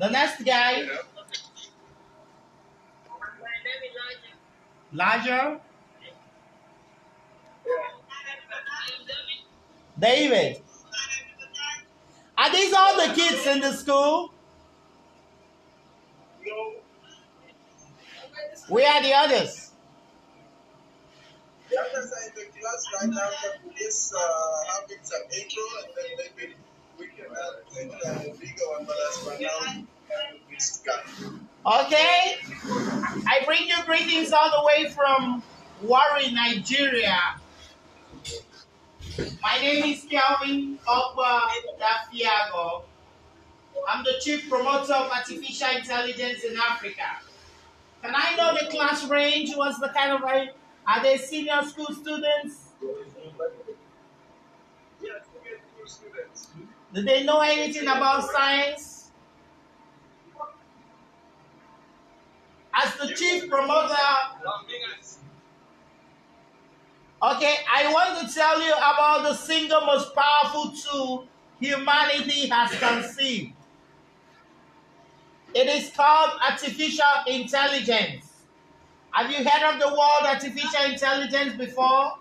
The next guy. Larger. David. Are these all the kids in the school? No. Where are the others? The others are in the class right now, but we're just having some intro, and then maybe we can take the bigger one, but as for now, this guy. Okay. I bring you greetings all the way from Warri, Nigeria. My name is Kelvin Ogba Dafiago. I'm the Chief Promoter of Artificial Intelligence in Africa. Can I know the class range? What's the kind of range? Are they senior school students? Yes, senior school students. Do they know anything about science? As the Chief Promoter, okay, I want to tell you about the single most powerful tool humanity has conceived. It is called artificial intelligence. Have you heard of the word artificial intelligence before?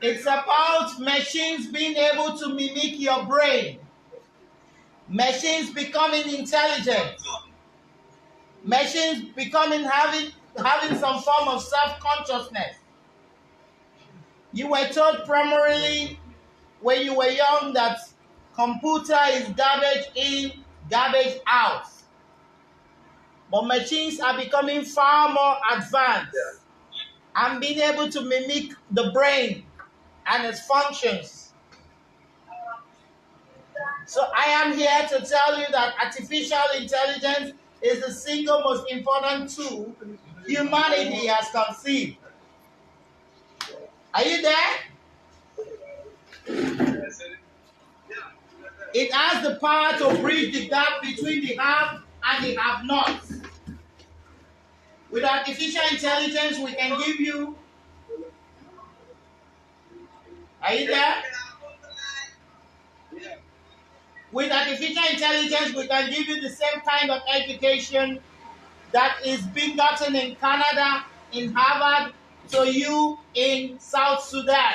It's about machines being able to mimic your brain. Machines becoming intelligent. Machines becoming having some form of self-consciousness. You were taught primarily when you were young that computer is garbage in, garbage out. But machines are becoming far more advanced and being able to mimic the brain and its functions. So I am here to tell you that artificial intelligence is the single most important tool humanity has conceived. Are you there? It has the power to bridge the gap between the have and the have-nots. With artificial intelligence, we can give you... Are you there? With artificial intelligence, we can give you the same kind of education that is being gotten in Canada, in Harvard, to you in South Sudan.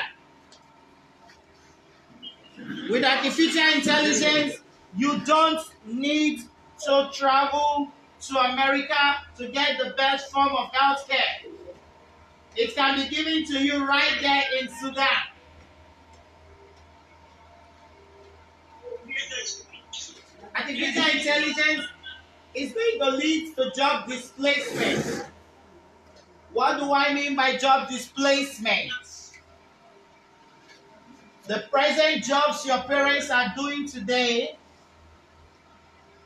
With artificial intelligence, you don't need to travel to America to get the best form of healthcare. It can be given to you right there in Sudan. Artificial intelligence is going to lead to job displacement. What do I mean by job displacement? The present jobs your parents are doing today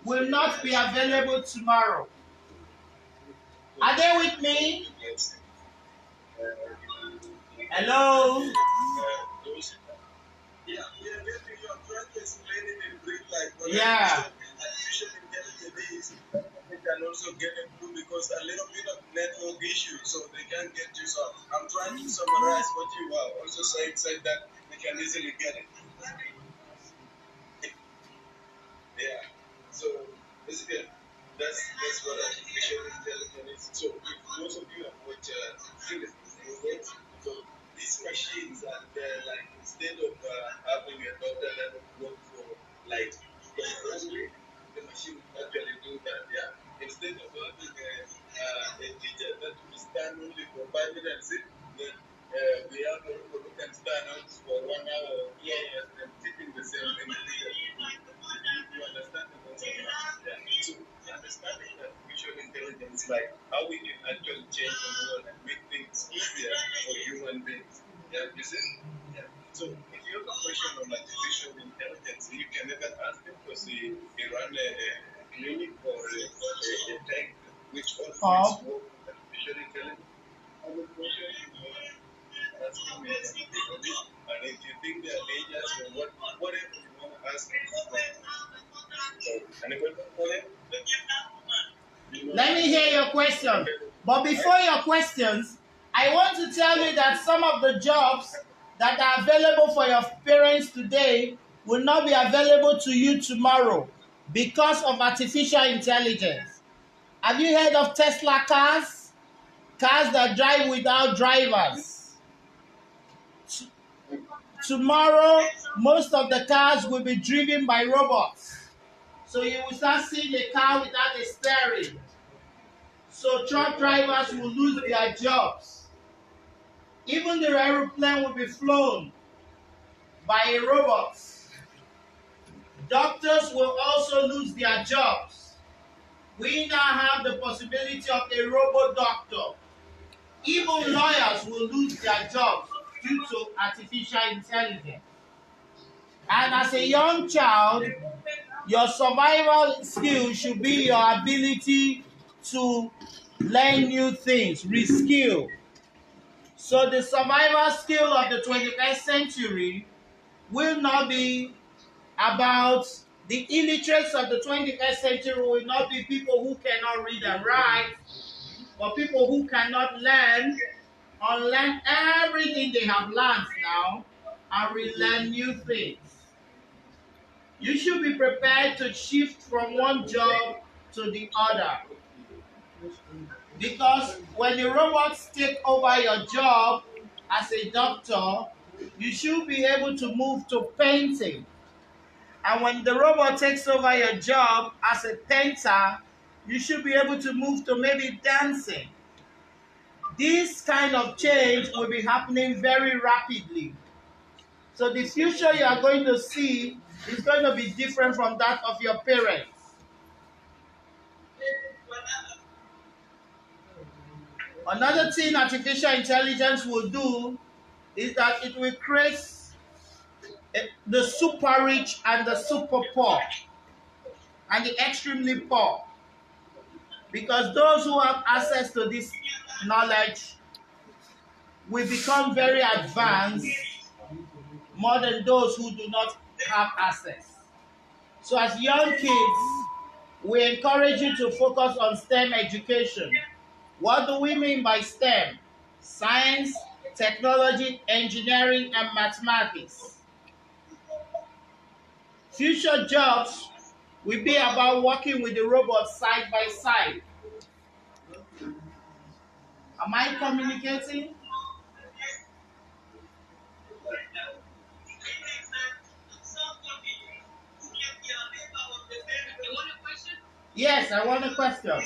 will not be available tomorrow. Are they with me? Hello? Yeah. Artificial intelligence can also get improved because a little bit of network issues, so they can't get you. So I'm trying to summarize what you are also saying that they can easily get it. Yeah. So basically, that's what artificial intelligence is. So if most of you have watched so these machines are there, like instead of having a doctor that would work for like the machine actually do that, yeah. Instead of having a teacher that will stand only for 5 minutes, then we have a who can stand out for 1 hour here and teaching the same thing. You understand the concept? Yeah. So understanding artificial intelligence, like how we can actually change the world and make things easier for human beings. Yeah, you see? Yeah. So if you have a question on artificial intelligence, you can even ask them because they run a clinic or a tech which always work with artificial intelligence. And the question is asking me and if you think they are dangerous or whatever you want to ask them. So, any question for them? Let me hear your question. But before your questions, I I want to tell you that some of the jobs that are available for your parents today will not be available to you tomorrow because of artificial intelligence. Have you heard of Tesla cars? Cars that drive without drivers. Tomorrow, most of the cars will be driven by robots. So you will start seeing a car without a steering. So truck drivers will lose their jobs. Even the aeroplane will be flown by a robot. Doctors will also lose their jobs. We now have the possibility of a robot doctor. Even lawyers will lose their jobs due to artificial intelligence. And as a young child, your survival skill should be your ability to learn new things, reskill. So the survival skill of the 21st century will not be about the illiterates of the 21st century will not be people who cannot read and write, but people who cannot learn, unlearn everything they have learned now and relearn new things. You should be prepared to shift from one job to the other. Because when the robots take over your job as a doctor, you should be able to move to painting. And when the robot takes over your job as a painter, you should be able to move to maybe dancing. This kind of change will be happening very rapidly. So the future you are going to see is going to be different from that of your parents. Another thing artificial intelligence will do is that it will create the super rich and the super poor and the extremely poor. Because those who have access to this knowledge will become very advanced more than those who do not have access. So as young kids, we encourage you to focus on STEM education. What do we mean by STEM? Science, technology, engineering, and mathematics. Future jobs will be about working with the robots side by side. Am I communicating? Yes, I want a question.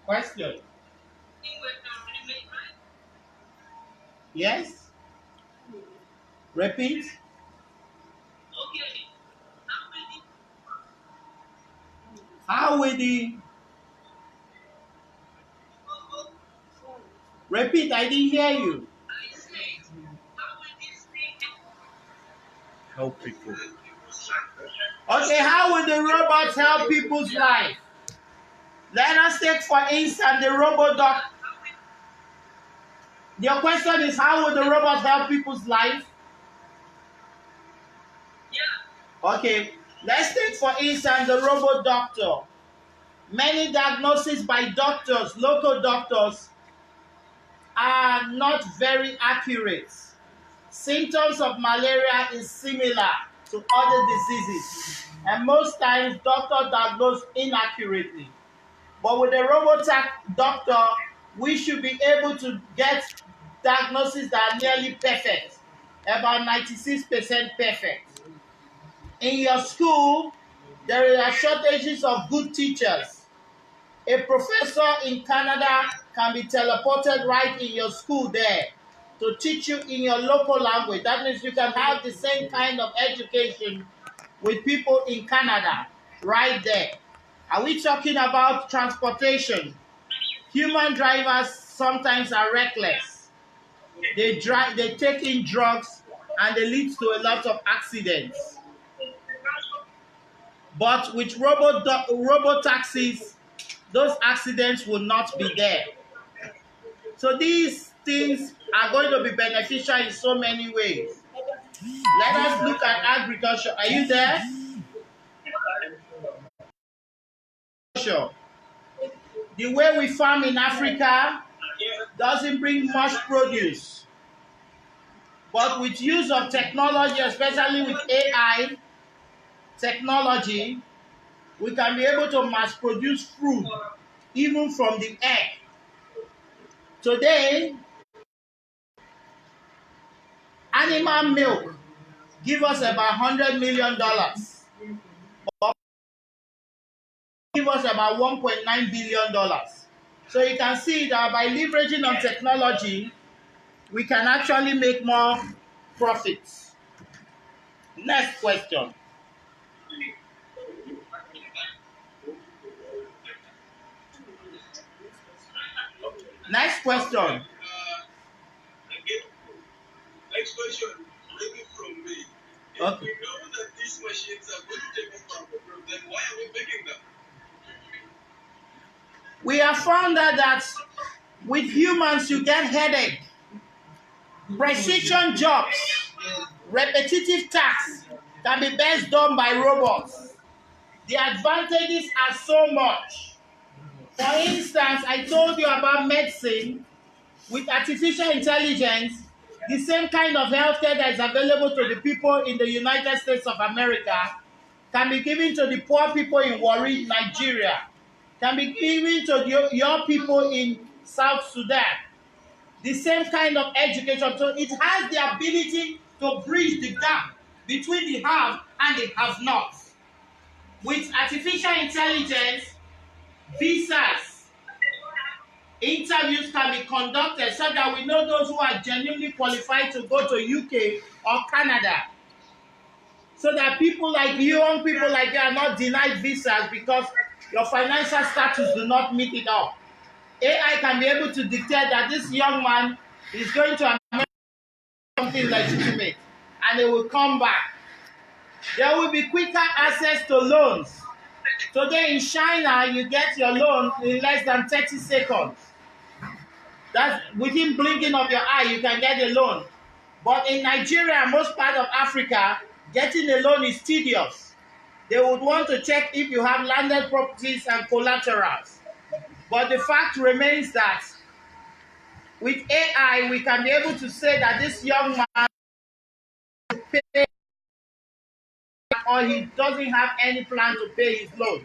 Question. Yes? Repeat. How will the... Repeat, I didn't hear you. Help people. Okay, how will the robots help people's life? Let us take, for instance, the robot dog. Your question is, how will the robots help people's life? Yeah. Okay, let's take, for instance, the robot doctor. Many diagnoses by doctors, local doctors, are not very accurate. Symptoms of malaria is similar to other diseases, and most times doctors diagnose inaccurately. But with a robot doctor, we should be able to get diagnoses that are nearly perfect, about 96% perfect. In your school, there are shortages of good teachers. A professor in Canada can be teleported right in your school there to teach you in your local language. That means you can have the same kind of education with people in Canada right there. Are we talking about transportation? Human drivers sometimes are reckless. They take in drugs and they lead to a lot of accidents. But with robot taxis, those accidents will not be there. So these things are going to be beneficial in so many ways. Let us look at agriculture. Are you there? The way we farm in Africa doesn't bring much produce. But with use of technology, especially with AI technology, we can be able to mass produce food even from the egg. Today, animal milk give us about $100 million. But give us about $1.9 billion. So you can see that by leveraging on technology, we can actually make more profits. Next question. Next question. Next question, maybe from me. If Okay. we know that these machines are going to take over the problem, then why are we making them? We have found out that with humans you get headache. Precision jobs, repetitive tasks can be best done by robots. The advantages are so much. For instance, I told you about medicine. With artificial intelligence, the same kind of healthcare that is available to the people in the United States of America can be given to the poor people in Warri, Nigeria, can be given to your people in South Sudan. The same kind of education. So it has the ability to bridge the gap between the have and the have not. With artificial intelligence, visas, interviews can be conducted so that we know those who are genuinely qualified to go to UK or Canada. So that people like you, young people like you, are not denied visas because your financial status do not meet it up. AI can be able to dictate that this young man is going to America something legitimate and they will come back. There will be quicker access to loans. Today in China, you get your loan in less than 30 seconds. That's within blinking of your eye, you can get a loan. But in Nigeria, most part of Africa, getting a loan is tedious. They would want to check if you have landed properties and collaterals. But the fact remains that with AI, we can be able to say that this young man pay or he doesn't have any plan to pay his loan.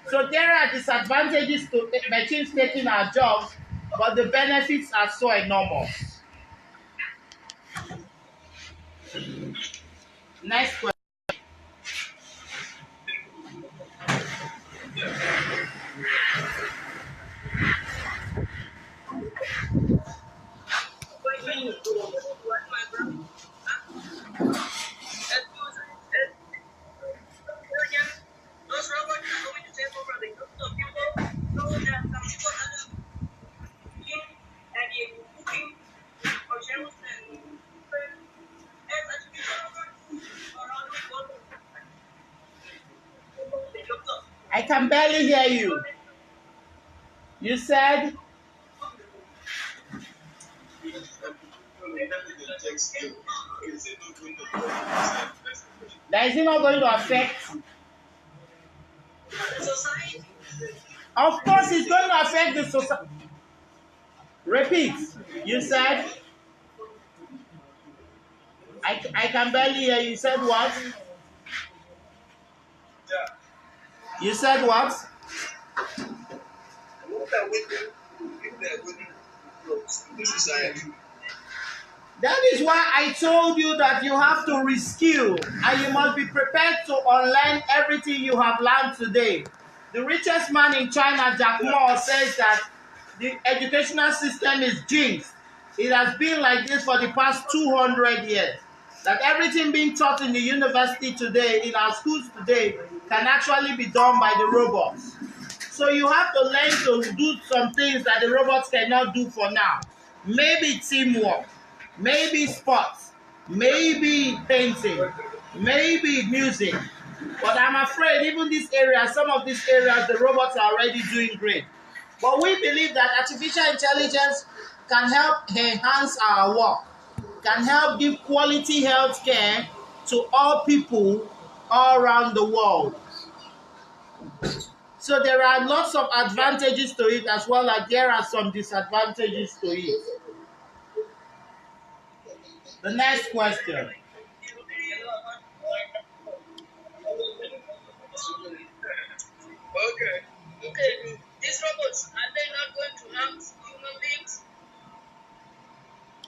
So there are disadvantages to machines taking our jobs, but the benefits are so enormous. Next question. I can barely hear you. You said? That is it not going to affect? Of course, it's going to affect the society. Repeat. You said? I can barely hear you. You said what? You said what? That is why I told you that you have to reskill and you must be prepared to unlearn everything you have learned today. The richest man in China, Jack Ma, says that the educational system is jinxed. It has been like this for the past 200 years. That everything being taught in the university today, in our schools today, can actually be done by the robots. So you have to learn to do some things that the robots cannot do for now. Maybe teamwork, maybe sports, maybe painting, maybe music. But I'm afraid even these areas, some of these areas, the robots are already doing great. But we believe that artificial intelligence can help enhance our work, can help give quality health care to all people all around the world. So there are lots of advantages to it as well as there are some disadvantages to it. The next question. Okay. These robots, are they not going to harm human beings?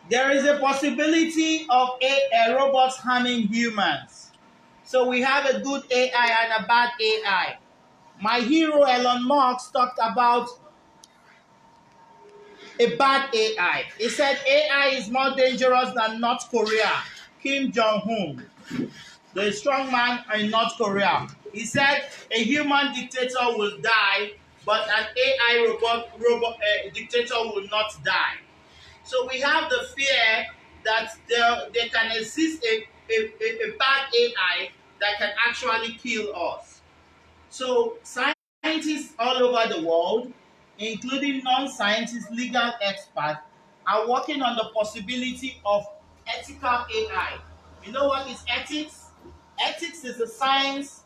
There is a possibility of a robots harming humans. So we have a good AI and a bad AI. My hero Elon Musk talked about a bad AI. He said AI is more dangerous than North Korea. Kim Jong-un, the strong man in North Korea. He said a human dictator will die, but an AI robot dictator will not die. So we have the fear that there can exist a bad AI that can actually kill us. So scientists all over the world, including non-scientists, legal experts, are working on the possibility of ethical AI. You know what is ethics? Ethics is the science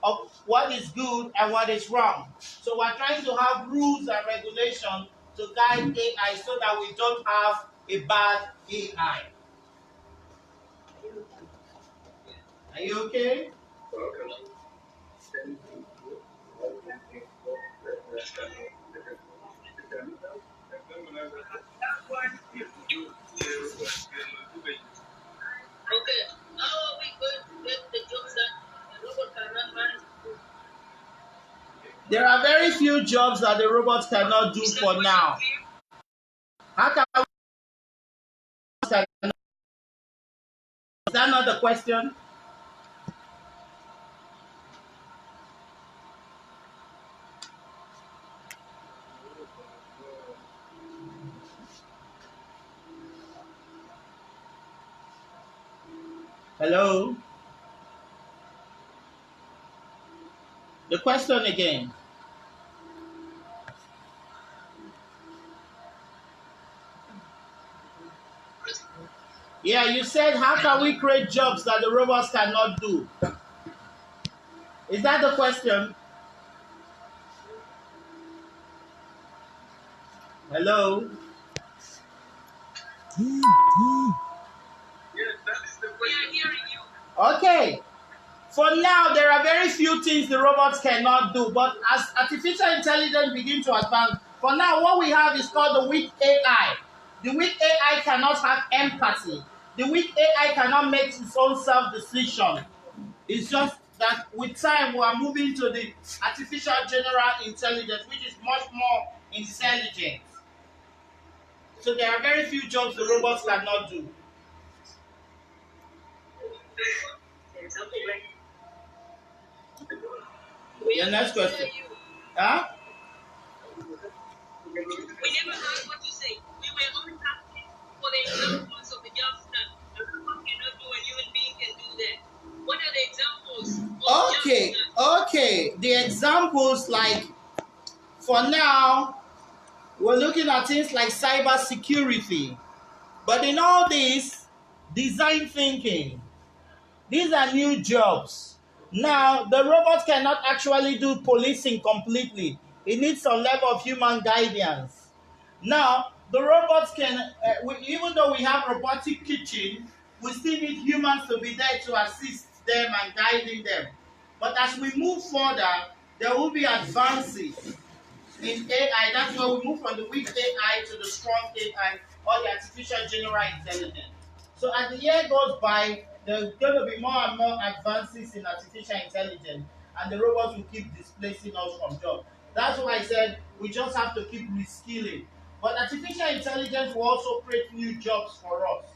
of what is good and what is wrong. So we're trying to have rules and regulations to guide AI so that we don't have a bad AI. Are you okay? Okay. How are we going to get the jobs that the robot cannot manage to do? There are very few jobs that the robots cannot do for now. How can we, is that not the question? Hello? The question again. Yeah, you said how can we create jobs that the robots cannot do? Is that the question? Hello? Yes, that is the question. We are hearing you. Okay. For now, there are very few things the robots cannot do, but as artificial intelligence begins to advance, for now, what we have is called the weak AI. The weak AI cannot have empathy. The weak AI cannot make its own self-decision. It's just that with time, we are moving to the artificial general intelligence, which is much more intelligent. So there are very few jobs the robots cannot do. Your next question. Huh? We never heard what you say. We were only asking for the examples of the jobs that a robot cannot do and human being can do that. What are the examples of Okay, jobs that okay. The examples, like, for now, we're looking at things like cyber security. But in all this, design thinking, these are new jobs. Now, the robot cannot actually do policing completely. It needs some level of human guidance. Now, the robots can, even though we have robotic kitchen, we still need humans to be there to assist them and guiding them. But as we move further, there will be advances in AI. That's why we move from the weak AI to the strong AI or the artificial general intelligence. So as the year goes by, there's going to be more and more advances in artificial intelligence, and the robots will keep displacing us from jobs. That's why I said we just have to keep reskilling. But artificial intelligence will also create new jobs for us.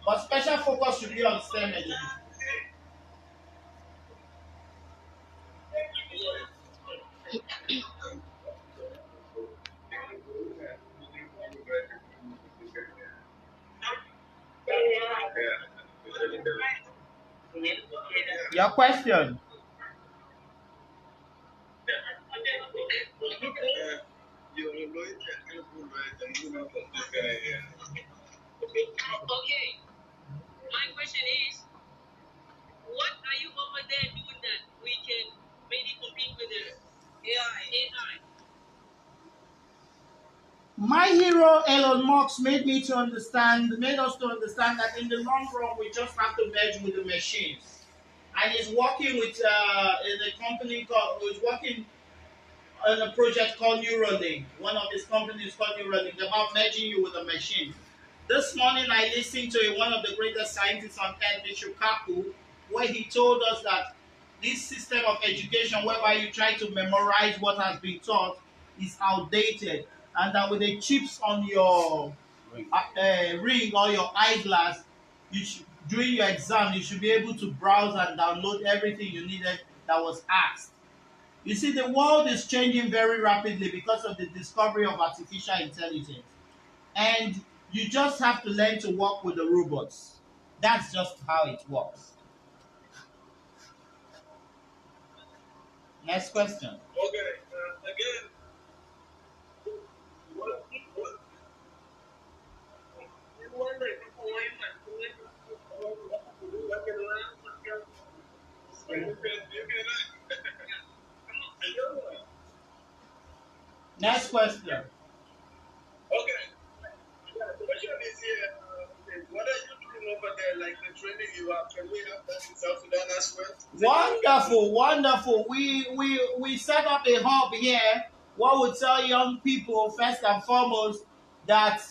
But special focus should be on STEM education. Your question. Okay. My question is, what are you over there doing that we My hero Elon Musk made us to understand that in the long run we just have to merge with the machines. And he's working with in a company called he's working on a project called Neuralink. One of his companies called Neuralink about merging you with a machine. This morning I listened to one of the greatest scientists on earth, Michio Kaku, where he told us that this system of education whereby you try to memorize what has been taught is outdated, and that with the chips on your ring or your eyeglass, during your exam you should be able to browse and download everything you needed that was asked. You see, the world is changing very rapidly because of the discovery of artificial intelligence, and you just have to learn to work with the robots. That's just how it works. Next question. Okay, again, what, Next question. Okay. The question is here, what are you doing over there? Like the training you have, can we have that in South Sudan as well? Wonderful. We set up a hub here. What would tell young people first and foremost that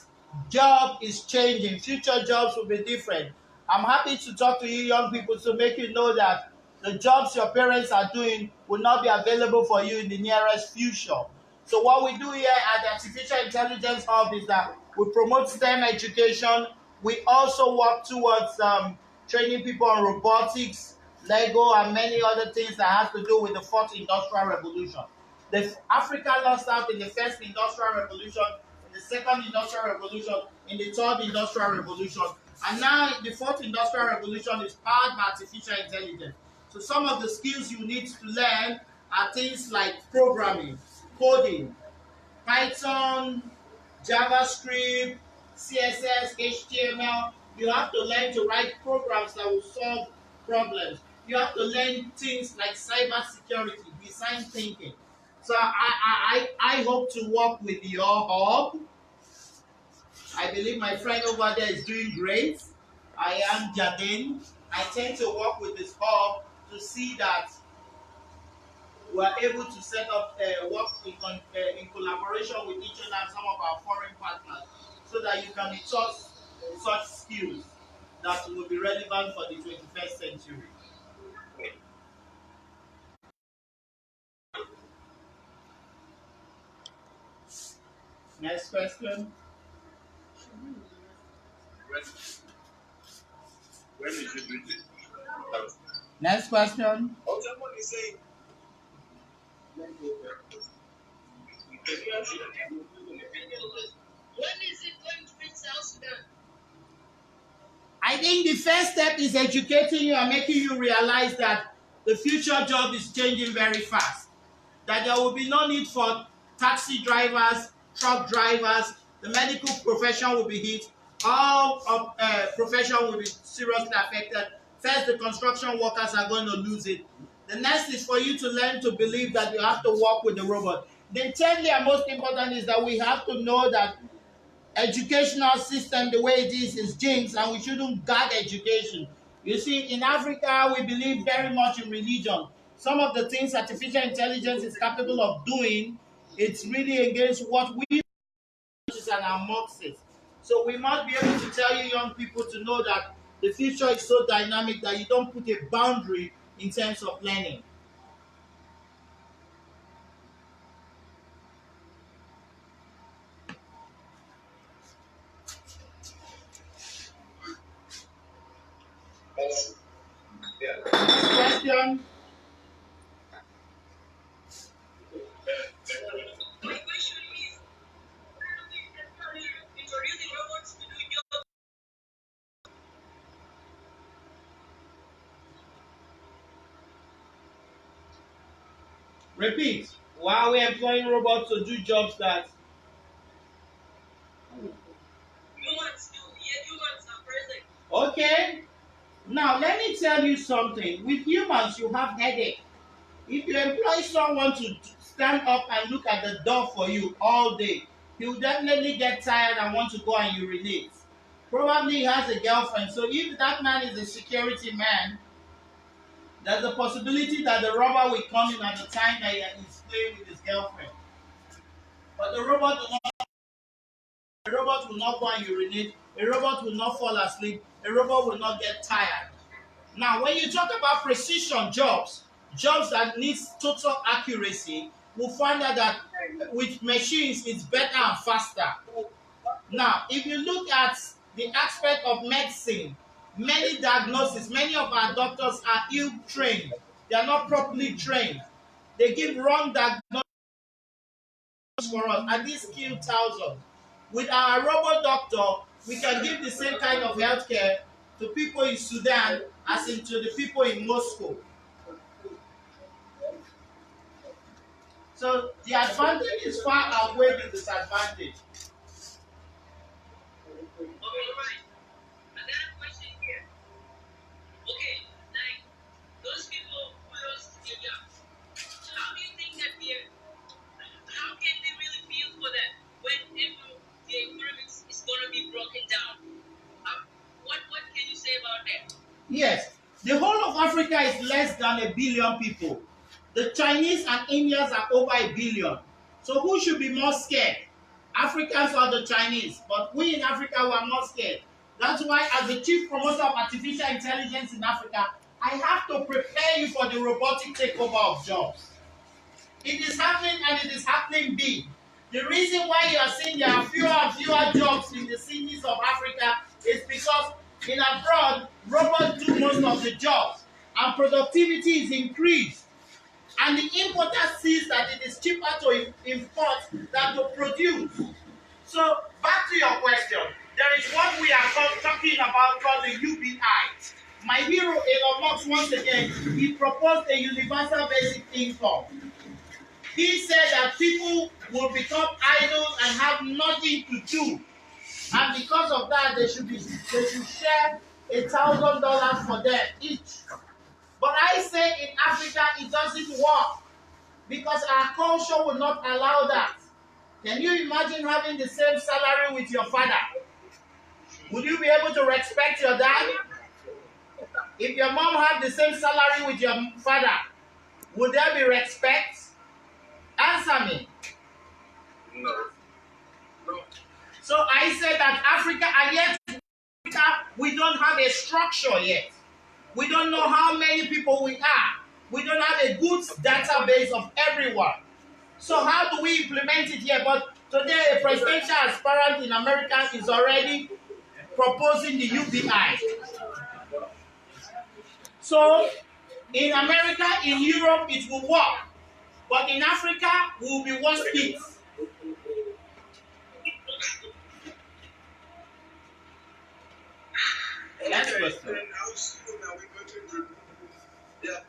job is changing. Future jobs will be different. I'm happy to talk to you young people to make you know that the jobs your parents are doing will not be available for you in the nearest future. So what we do here at the Artificial Intelligence Hub is that we promote STEM education. We also work towards training people on robotics, Lego, and many other things that has to do with the fourth industrial revolution. Africa lost out in the first industrial revolution, in the second industrial revolution, in the third industrial revolution, and now the fourth industrial revolution is powered by artificial intelligence. So some of the skills you need to learn are things like programming, coding, Python, JavaScript, CSS, HTML. You have to learn to write programs that will solve problems. You have to learn things like cyber security, design thinking. So I hope to work with your hub. I believe my friend over there is doing great. I am Jadin. I tend to work with this hub to see that we are able to set up work in collaboration with each other and some of our foreign partners so that you can be taught such skills that will be relevant for the 21st century. Next question. When is it written? Next question. Oh, someone is saying, when is it going to reach South Sudan? I think the first step is educating you and making you realize that the future job is changing very fast. That there will be no need for taxi drivers, truck drivers, the medical profession will be hit, all of profession will be seriously affected. First, the construction workers are going to lose it. The next is for you to learn to believe that you have to work with the robot. Then thirdly and most important is that we have to know that educational system, the way it is jinxed, and we shouldn't guard education. You see, in Africa, we believe very much in religion. Some of the things artificial intelligence is capable of doing, it's really against what we and our Marxists. So we must be able to tell you young people to know that the future is so dynamic that you don't put a boundary in terms of learning. Question. Repeat. Why are we employing robots to do jobs that Humans do, yeah, humans are present. okay? Now let me tell you something. With humans, you have headache. If you employ someone to stand up and look at the door for you all day, he will definitely get tired and want to go and urinate. Probably he has a girlfriend. So if that man is a security man, there's a possibility that the robber will come in at the time that he is playing with his girlfriend. But the robot will not go and urinate. A robot will not fall asleep. A robot will not get tired. Now, when you talk about precision jobs, jobs that needs total accuracy, we'll find out that with machines it's better and faster. Now, if you look at the aspect of medicine, many diagnoses, many of our doctors are ill trained. They are not properly trained. They give wrong diagnosis for us, and this kills thousands. With our robot doctor, we can give the same kind of healthcare to people in Sudan as into the people in Moscow. So the advantage is far outweigh the disadvantage. Okay, right. Another question here. Okay, like those people who lost their jobs, how do you think that how can they really feel for that when the economy is going to be broken down? What can you say about that? Yes, the whole of Africa is less than 1 billion people. The Chinese and Indians are over 1 billion. So who should be more scared? Africans or the Chinese? But we in Africa were more scared. That's why, as the chief promoter of artificial intelligence in Africa, I have to prepare you for the robotic takeover of jobs. It is happening, and it is happening big. The reason why you are seeing there are fewer and fewer jobs in the cities of Africa is because in abroad, robots do most of the jobs, and productivity is increased. And the importer sees that it is cheaper to import than to produce. So, back to your question, there is what we are talking about called the UBI. My hero, Elon Musk, once again, he proposed a universal basic income. He said that people will become idle and have nothing to do. And because of that, they should share $1,000 for them each. But I say in Africa, it doesn't work because our culture will not allow that. Can you imagine having the same salary with your father? Would you be able to respect your dad? If your mom had the same salary with your father, would there be respect? Answer me. No. So I said that Africa, and yet Africa, we don't have a structure yet. We don't know how many people we are. We don't have a good database of everyone. So how do we implement it here? But today, a presidential aspirant in America is already proposing the UBI. So in America, in Europe, it will work. But in Africa, we will be worse hit. Next question.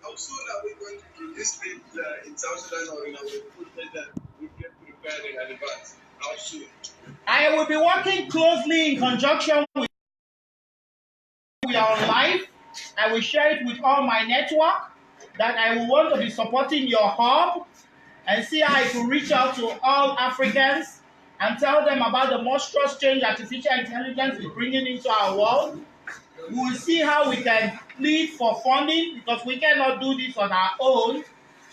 How soon are we going to participate in South Sudan or in our equipment that we get prepared in advance? How soon? I will be working closely in conjunction with we are on live. I will share it with all my network that I will want to be supporting your hub and see how I can reach out to all Africans and tell them about the monstrous change artificial intelligence is bringing into our world. We will see how we can plead for funding because we cannot do this on our own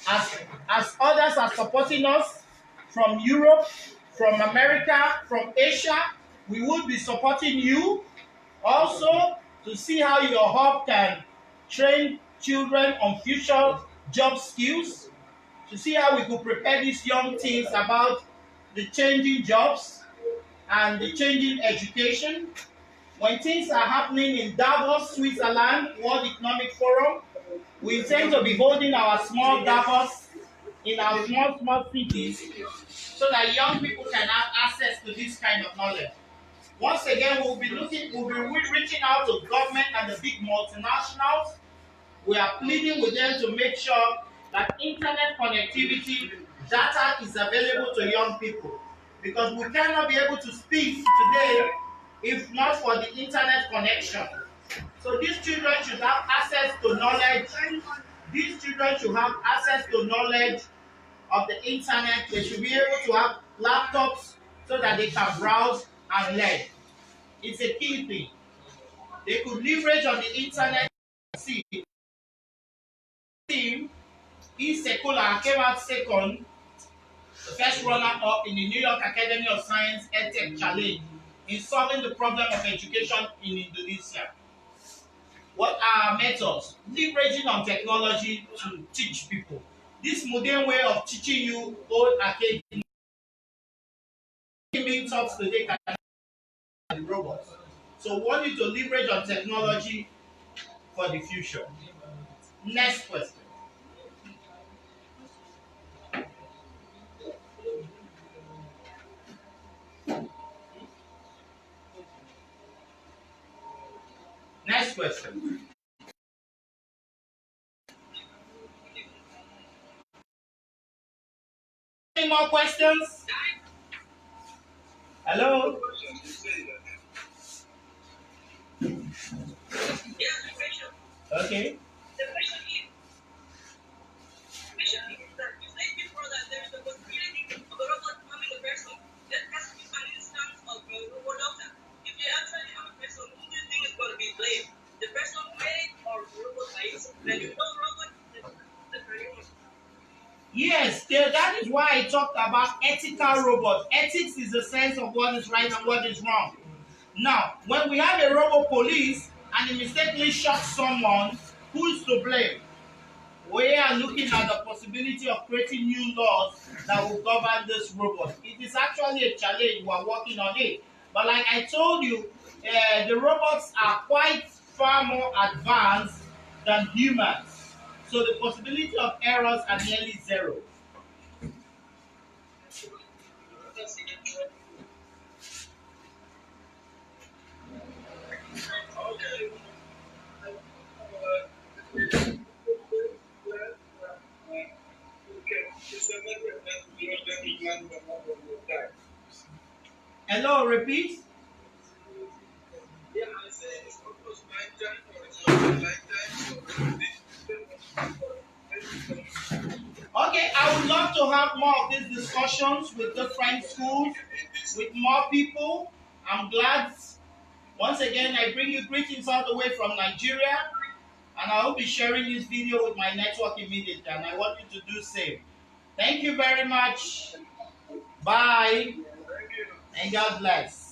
as others are supporting us from Europe, from America, from Asia. We will be supporting you also to see how your hub can train children on future job skills, to see how we could prepare these young teens about the changing jobs and the changing education. When things are happening in Davos, Switzerland, World Economic Forum, we intend to be holding our small Davos in our small cities so that young people can have access to this kind of knowledge. Once again, we'll be reaching out to government and the big multinationals. We are pleading with them to make sure that internet connectivity data is available to young people. Because we cannot be able to speak today if not for the internet connection. So these children should have access to knowledge. These children should have access to knowledge of the internet. They should be able to have laptops so that they can browse and learn. It's a key thing. They could leverage on the internet. See, team E. Sekula came out second, the first runner-up in the New York Academy of Science EdTech Challenge in solving the problem of education in Indonesia. What are methods? Leveraging on technology to teach people. This modern way of teaching you old arcade being taught today can be robots. So we want you to leverage on technology for the future. Next question. Next question. Any more questions? Hello? Okay. The question is that you said before that there is a possibility of a robot becoming a person. Let us give an instance of a robot doctor. If they actually have a person, who do you think is going to be blamed? The person made or the robot by itself? When you know robot, the very one. Yes, that is why I talked about ethical robots. Ethics is the sense of what is right and what is wrong. Now, when we have a robot police and he mistakenly shoots someone, who is to blame? We are looking at the possibility of creating new laws that will govern this robot. It is actually a challenge. We are working on it. But like I told you, the robots are quite far more advanced than humans. So the possibility of errors are nearly zero. Hello, repeat. Yeah, I say it's almost nighttime or it's almost nighttime. Okay, I would love to have more of these discussions with different schools, with more people. I'm glad. Once again, I bring you greetings all the way from Nigeria, and I will be sharing this video with my network immediately, and I want you to do the same. Thank you very much. Bye, and God bless.